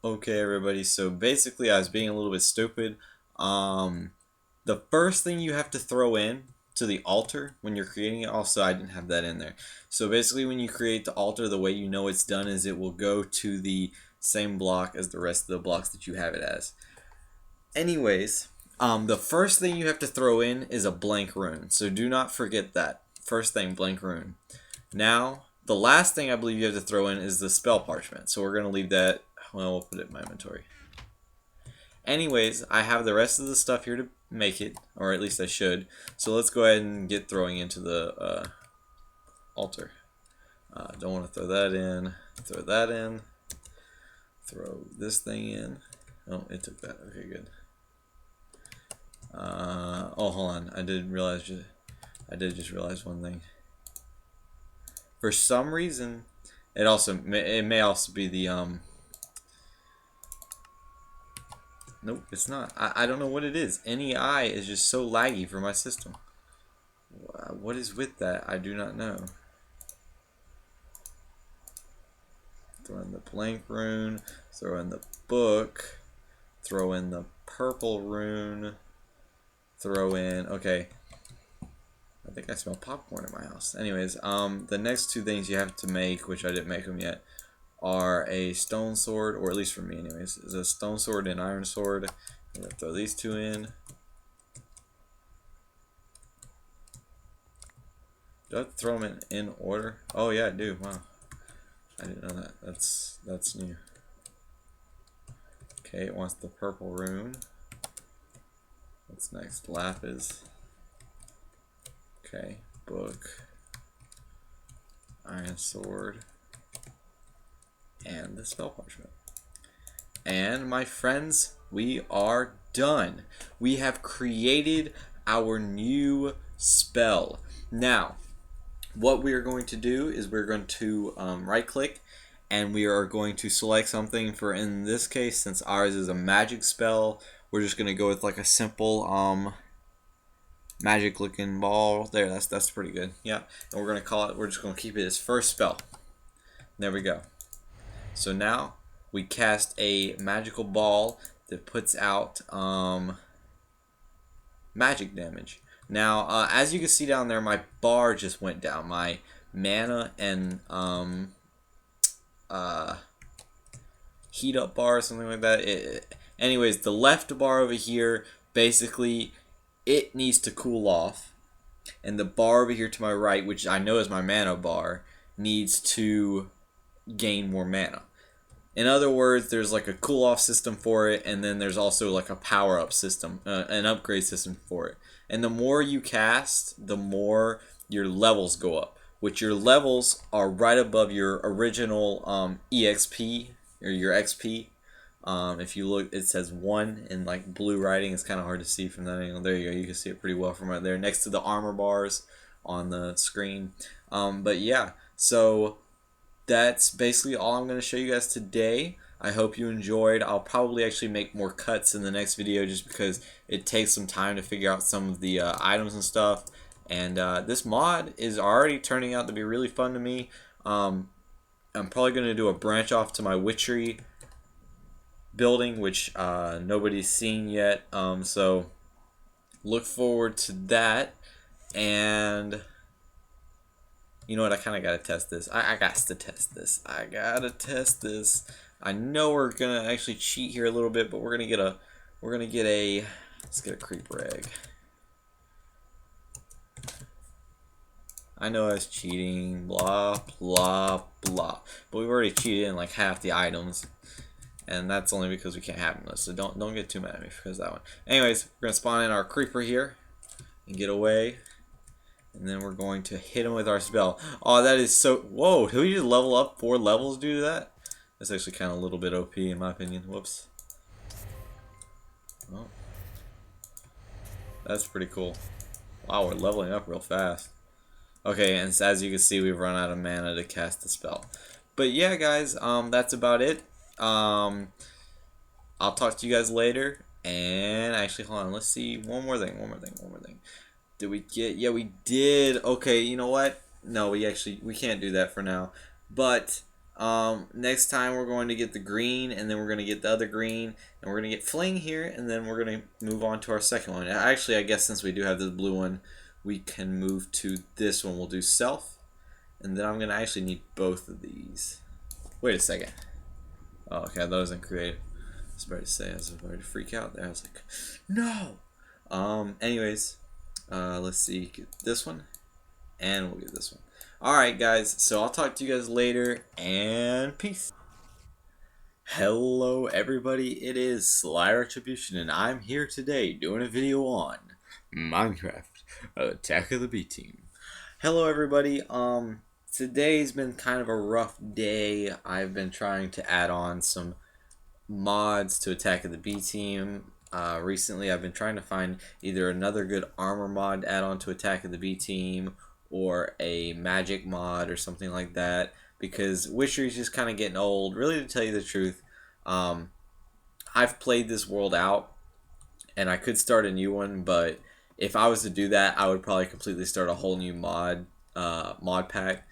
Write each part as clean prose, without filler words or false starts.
Okay, everybody. So basically, I was being a little bit stupid. The first thing you have to throw in to the altar when you're creating it. Also, I didn't have that in there. So basically, when you create the altar, the way you know it's done is it will go to the same block as the rest of the blocks that you have it as. Anyways, the first thing you have to throw in is a blank rune. So do not forget that. First thing, blank rune. Now, the last thing I believe you have to throw in is the spell parchment. So we're going to leave that. Well, we'll put it in my inventory. Anyways, I have the rest of the stuff here to make it, or at least I should. So let's go ahead and get throwing into the altar. Don't want to throw that in. Throw that in. Throw this thing in. Oh, it took that. Okay, good. Oh, hold on. I did just realize one thing. For some reason, it may also be the Nope, it's not. I don't know what it is. NEI is just so laggy for my system. What is with that? I do not know. Throw in the blank rune. Throw in the book. Throw in the purple rune. Throw in... Okay. I think I smell popcorn in my house. Anyways, the next two things you have to make, which I didn't make them yet, are a stone sword, or at least for me anyways, is a stone sword and iron sword. I'm going to throw these two in. Do I have to throw them in order? Oh yeah, I do. Wow. I didn't know that. That's new. Okay, it wants the purple rune. What's next? Lapis. Okay, book. Iron sword. And the spell parchment. And my friends, we are done. We have created our new spell. Now, what we are going to do is we're going to right click and we are going to select something. For in this case, since ours is a magic spell, we're just going to go with like a simple magic looking ball. There, that's pretty good. Yeah, and we're going to call it, we're just going to keep it as first spell. There we go. So now we cast a magical ball that puts out magic damage. Now, as you can see down there, my bar just went down. My mana and heat up bar or something like that. Anyways, the left bar over here, basically, it needs to cool off. And the bar over here to my right, which I know is my mana bar, needs to gain more mana. In other words, there's like a cool off system for it, and then there's also like a power up system, an upgrade system for it. And the more you cast, the more your levels go up, which your levels are right above your original EXP or your XP. If you look, it says 1 in like blue writing. It's kind of hard to see from that angle. There you go. You can see it pretty well from right there next to the armor bars on the screen. But yeah, so that's basically all I'm going to show you guys today. I hope you enjoyed. I'll probably actually make more cuts in the next video just because it takes some time to figure out some of the items and stuff. And this mod is already turning out to be really fun to me. I'm probably going to do a branch off to my witchery building, which nobody's seen yet. So look forward to that. And you know what? I kind of gotta test this. I got to test this. I gotta test this. I know we're gonna actually cheat here a little bit, but we're gonna get a. Let's get a creeper egg. I know I was cheating. Blah blah blah. But we've already cheated in like half the items, and that's only because we can't have them. So don't get too mad at me because of that one. Anyways, we're gonna spawn in our creeper here and get away. And then we're going to hit him with our spell. Oh, that is so... Whoa, did we just level up 4 levels due to that? That's actually kind of a little bit OP in my opinion. Whoops. Oh. That's pretty cool. Wow, we're leveling up real fast. Okay, and as you can see, we've run out of mana to cast the spell. But yeah, guys, that's about it. I'll talk to you guys later. And actually, hold on. Let's see. One more thing. Did we get... Yeah, we did. Okay, you know what? No, we can't do that for now. But Next time we're going to get the green, and then we're going to get the other green, and we're going to get fling here, and then we're going to move on to our second one. Actually, I guess since we do have this blue one, we can move to this one. We'll do self, and then I'm going to actually need both of these. Wait a second. Oh, okay, I thought it was in creative. I was about to say, I was about to freak out there. I was like, no! Anyways, let's see, get this one, and we'll get this one. Alright guys, so I'll talk to you guys later, and peace. Hello everybody, it is Sly Retribution, and I'm here today doing a video on Minecraft Attack of the B Team. Hello everybody, today's been kind of a rough day. I've been trying to add on some mods to Attack of the B Team. Recently I've been trying to find either another good armor mod to add on to Attack of the B Team, or a magic mod or something like that, because Witchery's just kind of getting old. Really, to tell you the truth, I've played this world out and I could start a new one, but if I was to do that, I would probably completely start a whole new mod pack,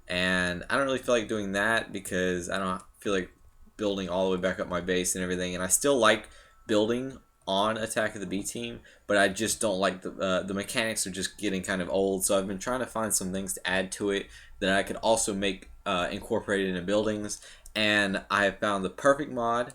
and I don't really feel like doing that because I don't feel like building all the way back up my base and everything. And I still like building on Attack of the B Team, but I just don't like the mechanics are just getting kind of old. So I've been trying to find some things to add to it that I could also make incorporated into buildings, and I have found the perfect mod.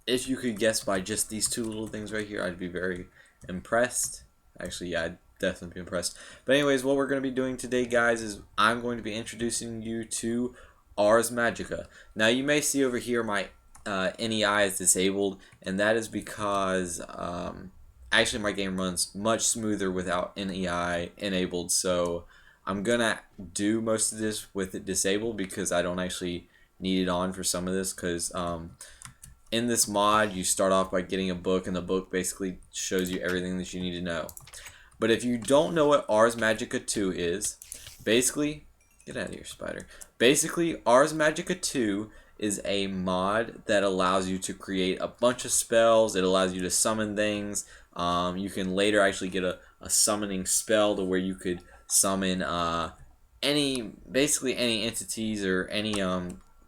If you could guess by just these two little things right here, I'd be very impressed. Actually, yeah, I'd definitely be impressed. But anyways, what we're going to be doing today, guys, is I'm going to be introducing you to Ars Magica. Now, you may see over here my NEI is disabled, and that is because actually my game runs much smoother without NEI enabled. So I'm gonna do most of this with it disabled because I don't actually need it on for some of this, because in this mod you start off by getting a book, and the book basically shows you everything that you need to know. But if you don't know what Ars Magica 2 is, basically, get out of here, spider. Basically, Ars Magica 2 is a mod that allows you to create a bunch of spells. It allows you to summon things. You can later actually get a summoning spell to where you could summon basically any entities or any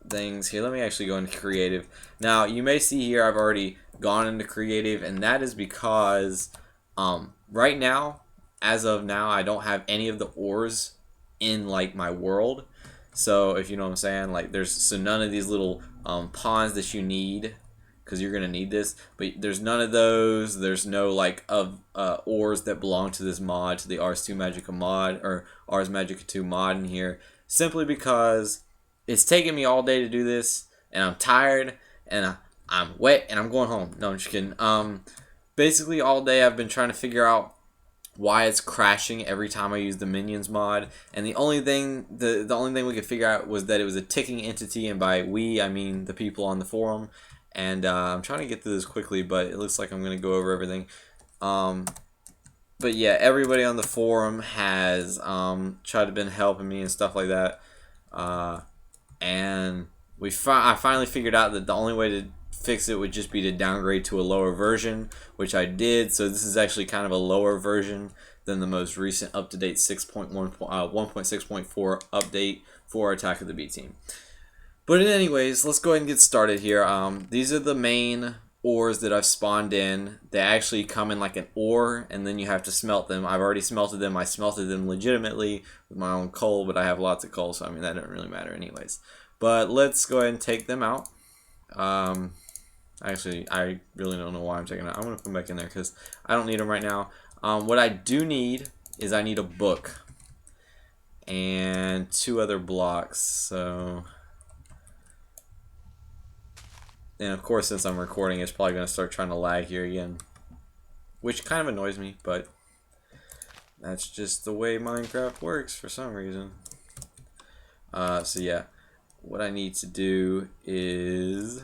things. Here, let me actually go into creative. Now, you may see here I've already gone into creative, and that is because right now, as of now, I don't have any of the ores in like my world. So if you know what I'm saying, like there's none of these little pawns that you need, because you're gonna need this. But there's none of those. There's no like ores that belong to this mod, to the Ars Magica mod or Ars Magica 2 mod in here, simply because it's taking me all day to do this, and I'm tired, and I'm wet, and I'm going home. No, I'm just kidding. Basically all day I've been trying to figure out why it's crashing every time I use the minions mod, and the only thing we could figure out was that it was a ticking entity, and by we I mean the people on the forum. And I'm trying to get through this quickly, but it looks like I'm going to go over everything. But yeah, everybody on the forum has tried to been helping me and stuff like that, and I finally figured out that the only way to fix it would just be to downgrade to a lower version, which I did. So this is actually kind of a lower version than the most recent up-to-date 1.6.4 update for Attack of the B Team. But anyways, let's go ahead and get started here. These are the main ores that I've spawned in. They actually come in like an ore, and then you have to smelt them. I've already smelted them. I smelted them legitimately with my own coal, but I have lots of coal, so I mean that doesn't really matter anyways. But let's go ahead and take them out. Actually, I really don't know why I'm taking it out. I'm going to put them back in there because I don't need them right now. What I do need is I need a book and 2 other blocks. So, and of course, since I'm recording, it's probably going to start trying to lag here again, which kind of annoys me, but that's just the way Minecraft works for some reason. So yeah, what I need to do is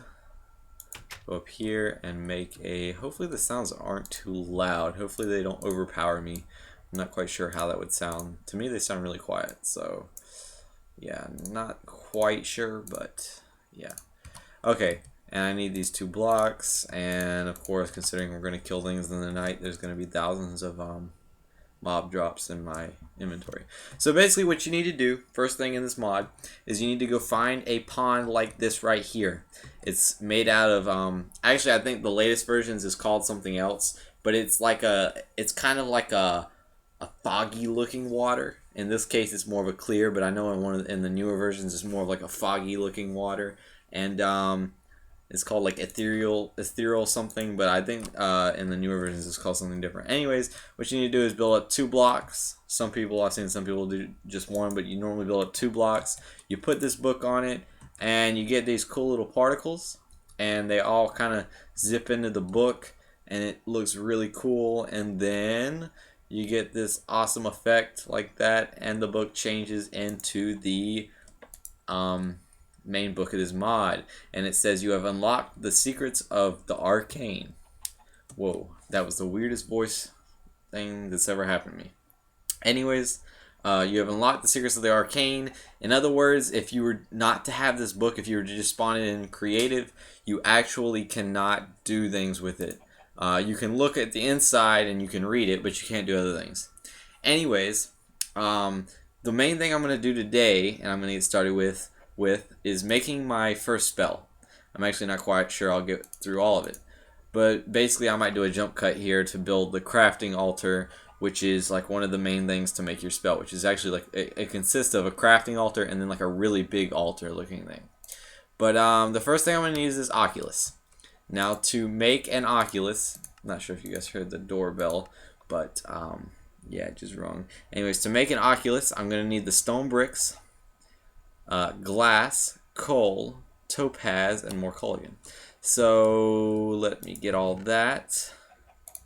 go up here and make a, hopefully the sounds aren't too loud, hopefully they don't overpower me. I'm not quite sure how that would sound. To me they sound really quiet, so yeah, not quite sure, but yeah. Okay, and I need these 2 blocks, and of course, considering we're going to kill things in the night, there's going to be thousands of mob drops in my inventory. So basically what you need to do, first thing in this mod, is you need to go find a pond like this right here. It's made out of, actually I think the latest versions is called something else, but it's kind of like a foggy looking water. In this case it's more of a clear, but I know in the newer versions it's more of like a foggy looking water. And it's called like ethereal something, but I think in the newer versions it's called something different. Anyways, what you need to do is build up 2 blocks. I've seen some people do just 1, but you normally build up 2 blocks. You put this book on it, and you get these cool little particles, and they all kind of zip into the book, and it looks really cool. And then you get this awesome effect like that, and the book changes into the main book of this mod, and it says you have unlocked the secrets of the arcane. Whoa, that was the weirdest voice thing that's ever happened to me. Anyways, you have unlocked the secrets of the arcane. In other words, if you were not to have this book, if you were to just spawn it in creative, you actually cannot do things with it. You can look at the inside and you can read it, but you can't do other things. Anyways, the main thing I'm going to do today, and I'm going to get started with is making my first spell. I'm actually not quite sure I'll get through all of it, but basically I might do a jump cut here to build the crafting altar, which is like one of the main things to make your spell, which is actually like it consists of a crafting altar and then like a really big altar looking thing. But the first thing I'm going to use is Oculus. Now to make an Oculus, I'm not sure if you guys heard the doorbell, but yeah, just wrong. Anyways, to make an Oculus, I'm going to need the stone bricks, glass, coal, topaz, and more coal again. So let me get all that.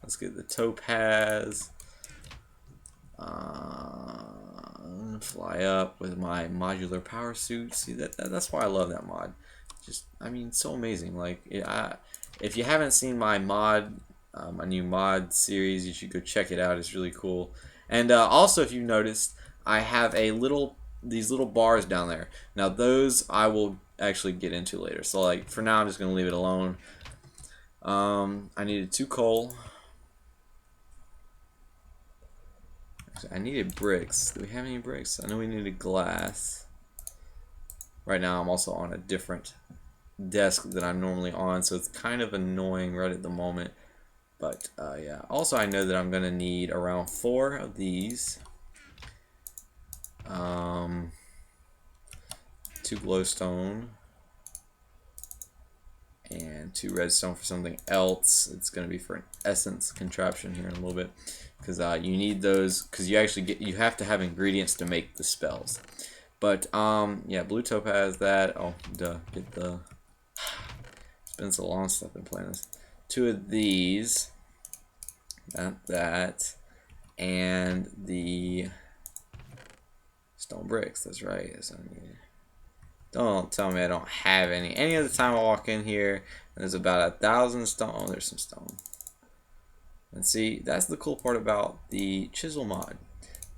Let's get the topaz. Fly up with my modular power suit. See that's why I love that mod. Just, I mean, so amazing. Like, if you haven't seen my mod, my new mod series, you should go check it out. It's really cool. And also, if you noticed, I have these little bars down there. Now those I will actually get into later. So like for now I'm just gonna leave it alone. I needed 2 coal. Actually, I needed bricks. Do we have any bricks? I know we needed glass. Right now I'm also on a different desk that I'm normally on, so it's kind of annoying right at the moment. But yeah. Also I know that I'm gonna need around 4 of these. 2 glowstone and 2 redstone for something else. It's going to be for an essence contraption here in a little bit, because you need those, because you have to have ingredients to make the spells. But yeah, blue topaz, that, oh duh, get the, it's been so long since I've been playing this. 2 of these, that, and the stone bricks, that's right. Don't tell me I don't have any. Any other time I walk in here, there's about 1,000 stone. Oh, there's some stone. And see, that's the cool part about the chisel mod.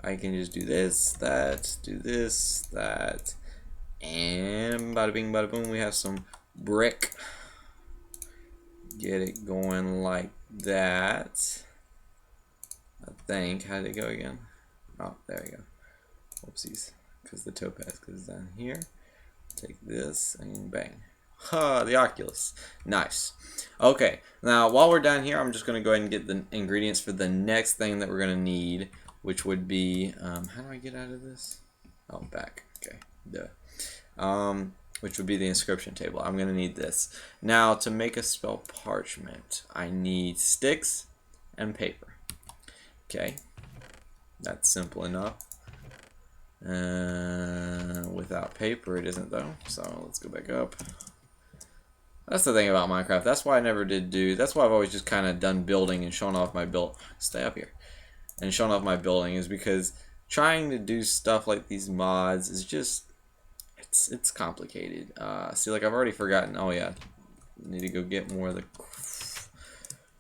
I can just do this, that, and bada bing, bada boom, we have some brick. Get it going like that. I think. How did it go again? Oh, there we go. Whoopsies. Because the topaz goes down here. Take this and bang. Ha, the Oculus. Nice. Okay, now while we're down here, I'm just going to go ahead and get the ingredients for the next thing that we're going to need, which would be, how do I get out of this? Oh, back. Okay, duh. Which would be the inscription table. I'm going to need this. Now, to make a spell parchment, I need sticks and paper. Okay, that's simple enough. Without paper it isn't though, so let's go back up. That's the thing about Minecraft. That's why I never did that's why I've always just kind of done building and showing off my stay up here and showing off my building, is because trying to do stuff like these mods is just it's complicated. See, like I've already forgotten. Oh yeah, need to go get more of the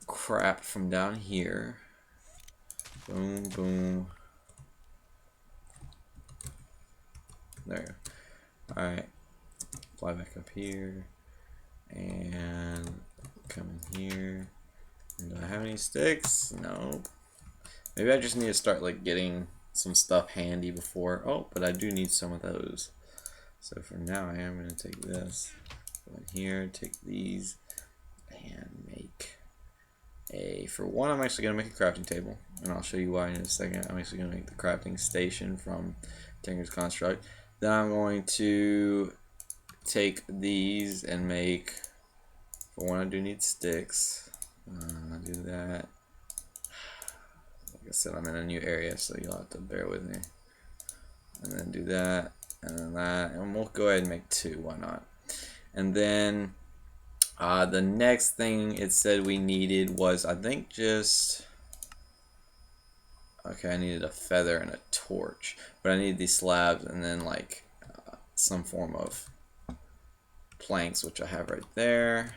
crap from down here. Boom, boom. There you go. Alright. Fly back up here. And come in here. And do I have any sticks? Nope. Maybe I just need to start like getting some stuff handy before. Oh, but I do need some of those. So for now, I am going to take this, go in here, take these, and make a. For one, I'm actually going to make a crafting table, and I'll show you why in a second. I'm actually going to make the crafting station from Tinker's Construct. Then I'm going to take these and make. For one, I do need sticks. I'll do that. Like I said, I'm in a new area, so you'll have to bear with me. And then do that, and then that, and we'll go ahead and make 2. Why not? And then the next thing it said we needed was, I think, just. Okay, I needed a feather and a torch, but I need these slabs and then like some form of planks, which I have right there.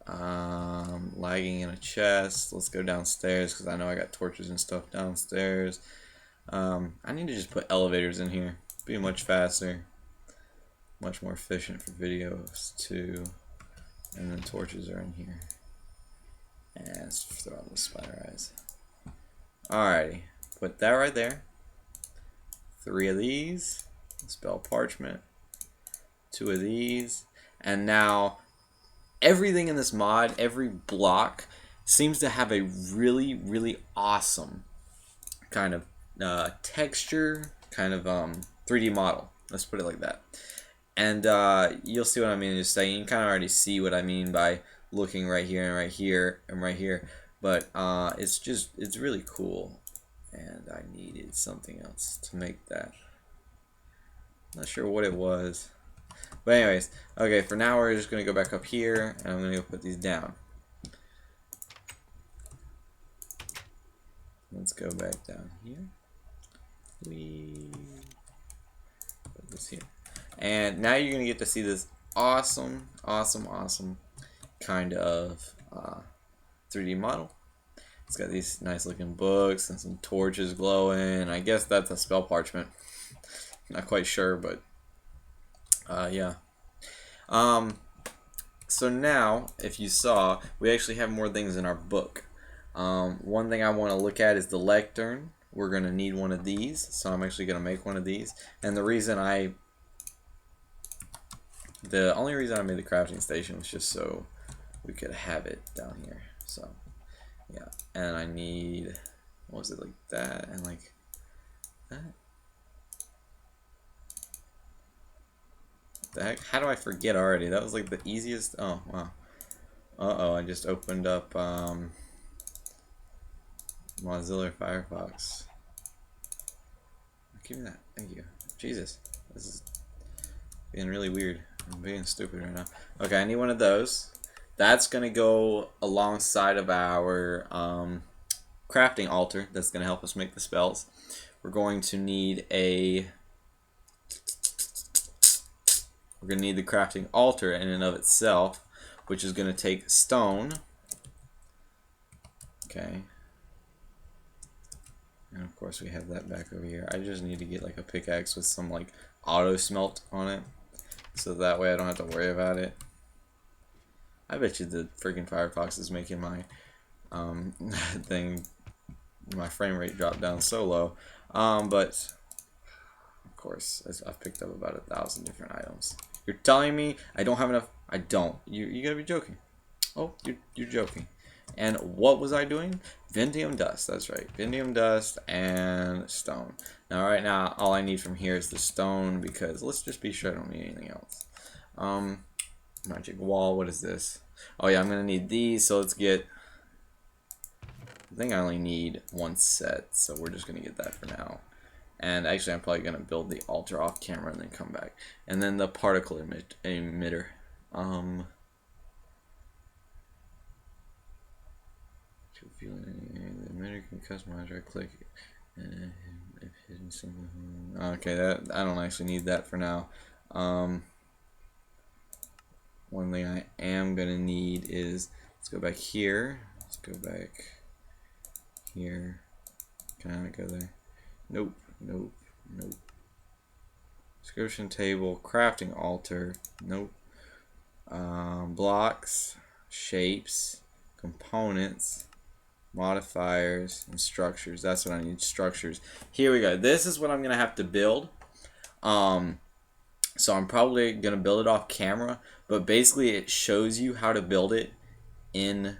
Lagging in a chest. Let's go downstairs because I know I got torches and stuff downstairs. I need to just put elevators in here. Be much faster, much more efficient for videos too. And then torches are in here. And let's throw on the spider eyes. Alrighty, put that right there. 3 of these. Spell parchment. 2 of these. And now everything in this mod, every block, seems to have a really, really awesome kind of texture, kind of 3D model. Let's put it like that. And you'll see what I mean in just a second. You can kind of already see what I mean by looking right here and right here and right here. But it's really cool. And I needed something else to make that. Not sure what it was. But anyways, okay, for now we're just going to go back up here, and I'm going to go put these down. Let's go back down here. We put this here. And now you're going to get to see this awesome kind of 3D model. It's got these nice looking books and some torches glowing. I guess that's a spell parchment. Not quite sure, but yeah. So now, if you saw, we actually have more things in our book. One thing I want to look at is the lectern. We're going to need one of these, so I'm actually going to make one of these. And the only reason I made the crafting station was just so we could have it down here. So, yeah. And I need, what was it, like that and like that? The heck? How do I forget already? That was like the easiest. Oh, wow. Uh-oh, I just opened up Mozilla Firefox. Give me that. Thank you. Jesus. This is being really weird. I'm being stupid right now. Okay, I need one of those. That's going to go alongside of our crafting altar. That's going to help us make the spells. We're going to need a... We're going to need the crafting altar in and of itself, which is going to take stone. Okay. And of course we have that back over here. I just need to get like a pickaxe with some like auto smelt on it, so that way I don't have to worry about it. I bet you the freaking Firefox is making my my frame rate drop down so low. But of course I've picked up about 1,000 different items. You're telling me I don't have enough? I don't. You gotta be joking. Oh, you're joking. And what was I doing? Vindium dust, that's right. Vindium dust and stone. Now right now all I need from here is the stone, because let's just be sure I don't need anything else. Magic wall, what is this? Oh yeah, I'm gonna need these, so let's get, I think I only need 1 set, so we're just gonna get that for now. And actually I'm probably gonna build the altar off camera and then come back. And then the particle emitter. The emitter can customize, right click. If hidden symbol. Okay, that I don't actually need that for now. One thing I am gonna need is, let's go back here. Let's go back here. Can I not go there? Nope, nope, nope. Description table, crafting altar. Nope. Blocks, shapes, components. Modifiers and structures. That's what I need. Structures. Here we go. This is what I'm gonna have to build. So I'm probably gonna build it off camera, but basically it shows you how to build it in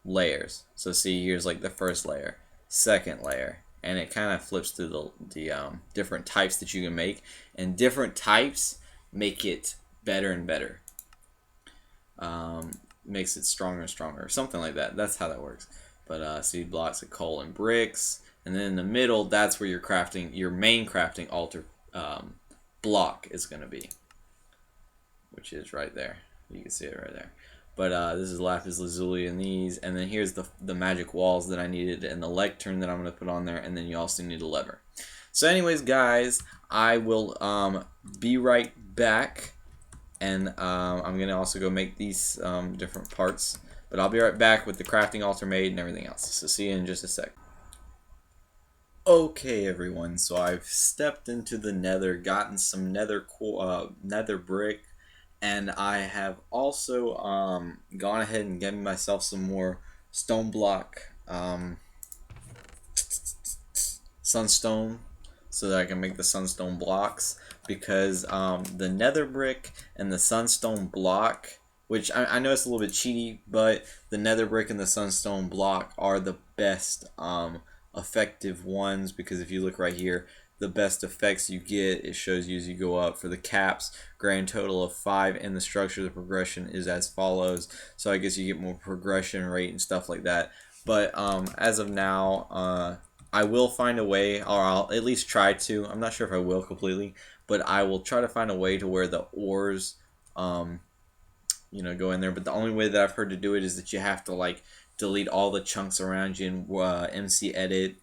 layers. So see, here's like the first layer, second layer, and it kind of flips through the different types that you can make, and different types make it better and better. Makes it stronger and stronger, something like that. That's how that works. But see, blocks of coal and bricks, and then in the middle, that's where your crafting, your main crafting altar block is going to be, which is right there. You can see it right there. But this is lapis lazuli and these, and then here's the magic walls that I needed, and the lectern that I'm going to put on there, and then you also need a lever. So anyways, guys, I will be right back. And I'm going to also go make these different parts. But I'll be right back with the crafting altar made and everything else. So see you in just a sec. Okay, everyone. So I've stepped into the nether, gotten some nether brick. And I have also gone ahead and given myself some more stone block sunstone, so that I can make the sunstone blocks, because the nether brick and the sunstone block, which I know it's a little bit cheaty, but the nether brick and the sunstone block are the best effective ones, because if you look right here, the best effects you get, it shows you as you go up. For the caps, grand total of 5, and the structure, the progression is as follows. So I guess you get more progression rate and stuff like that. But as of now, I will find a way, or I'll at least try to. I'm not sure if I will completely, but I will try to find a way to where the ores, you know, go in there. But the only way that I've heard to do it is that you have to like delete all the chunks around you in MC Edit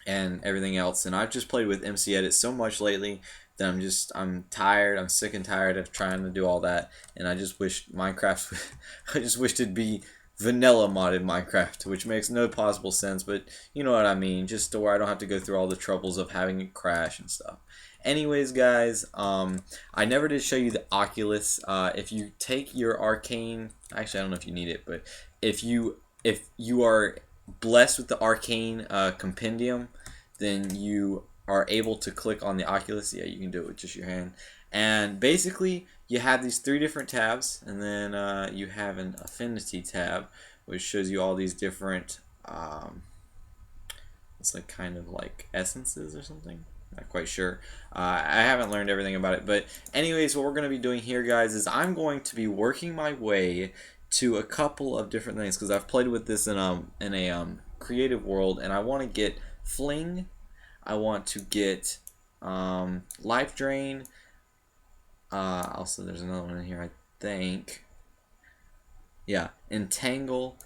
and everything else. And I've just played with MC Edit so much lately that I'm tired. I'm sick and tired of trying to do all that. And I just wish Minecraft, I just wished it'd be vanilla modded Minecraft, which makes no possible sense, but you know what I mean, just to where I don't have to go through all the troubles of having it crash and stuff. Anyways, guys, I never did show you the Oculus. If you take your arcane, actually I don't know if you need it, but if you are blessed with the arcane compendium, then you are able to click on the Oculus. Yeah, you can do it with just your hand. And basically, you have these 3 different tabs, and then you have an affinity tab, which shows you all these different, it's like kind of like essences or something. Not quite sure. I haven't learned everything about it. But anyways, what we're going to be doing here, guys, is I'm going to be working my way to a couple of different things, because I've played with this in a creative world, and I want to get fling. I want to get life drain. Also, there's another one in here, I think. Yeah, entangle,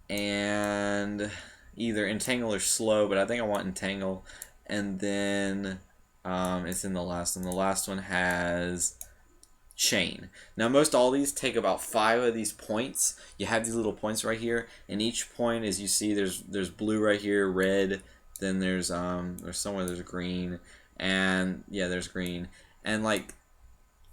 and either entangle or slow, but I think I want entangle. And then it's in the last one. The last one has chain. Now, most all these take about 5 of these points. You have these little points right here, and each point, as you see, there's blue right here, red. Then there's somewhere there's green, and yeah, there's green, and like,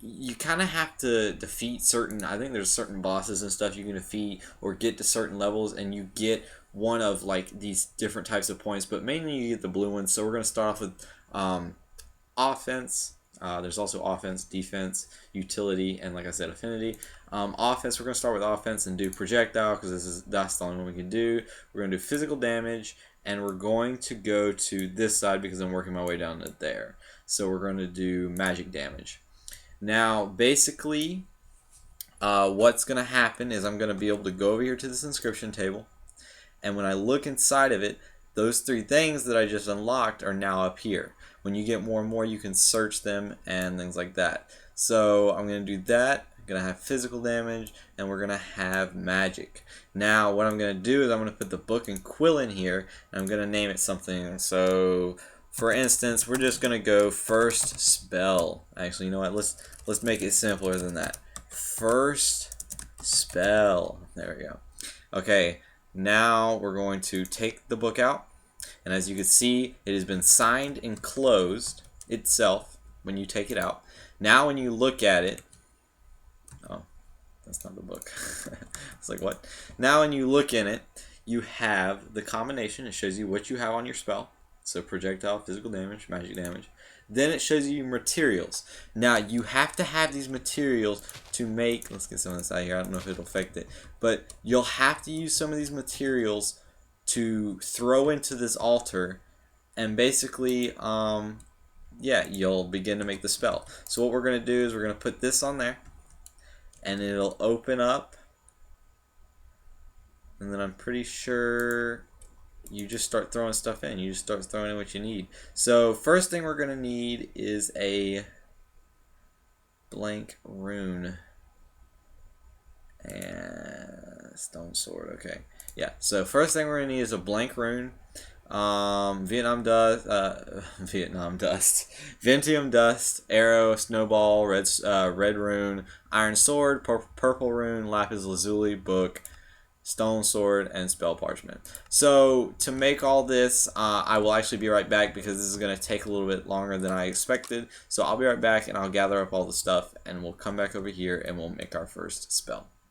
you kind of have to defeat certain, I think there's certain bosses and stuff you can defeat or get to certain levels, and you get one of like these different types of points, but mainly you get the blue ones. So we're going to start off with offense. There's also offense, defense, utility, and like I said, affinity. Offense, we're going to start with offense and do projectile, because that's the only one we can do. We're going to do physical damage, and we're going to go to this side because I'm working my way down to there. So we're going to do magic damage. Now, basically, what's going to happen is I'm going to be able to go over here to this inscription table, and when I look inside of it, those 3 things that I just unlocked are now up here. When you get more and more, you can search them and things like that. So I'm going to do that. I'm going to have physical damage, and we're going to have magic. Now, what I'm going to do is I'm going to put the book and quill in here, and I'm going to name it something. So, for instance, we're just going to go first spell. Actually, you know what? Let's make it simpler than that. First spell. There we go. Okay, now we're going to take the book out. And as you can see, it has been signed and closed itself when you take it out. Now when you look at it, oh, That's not the book. It's like, what? Now when you look in it, you have the combination. It shows you what you have on your spell. So projectile, physical damage, magic damage. Then it shows you materials. Now you have to have these materials to make, let's get some of this out here. I don't know if it'll affect it, but you'll have to use some of these materials to throw into this altar, and basically, yeah, you'll begin to make the spell. So what we're going to do is we're going to put this on there, and it'll open up, and then I'm pretty sure you just start throwing stuff in. You just start throwing in what you need. So first thing we're going to need is a blank rune. And stone sword, okay. Yeah, so first thing we're going to need is a blank rune. Vietnam dust, Ventium dust, arrow, snowball, red rune, iron sword, purple rune, lapis lazuli, book, stone sword, and spell parchment. So to make all this, I will actually be right back because this is going to take a little bit longer than I expected. So I'll be right back and I'll gather up all the stuff and we'll come back over here and we'll make our first spell.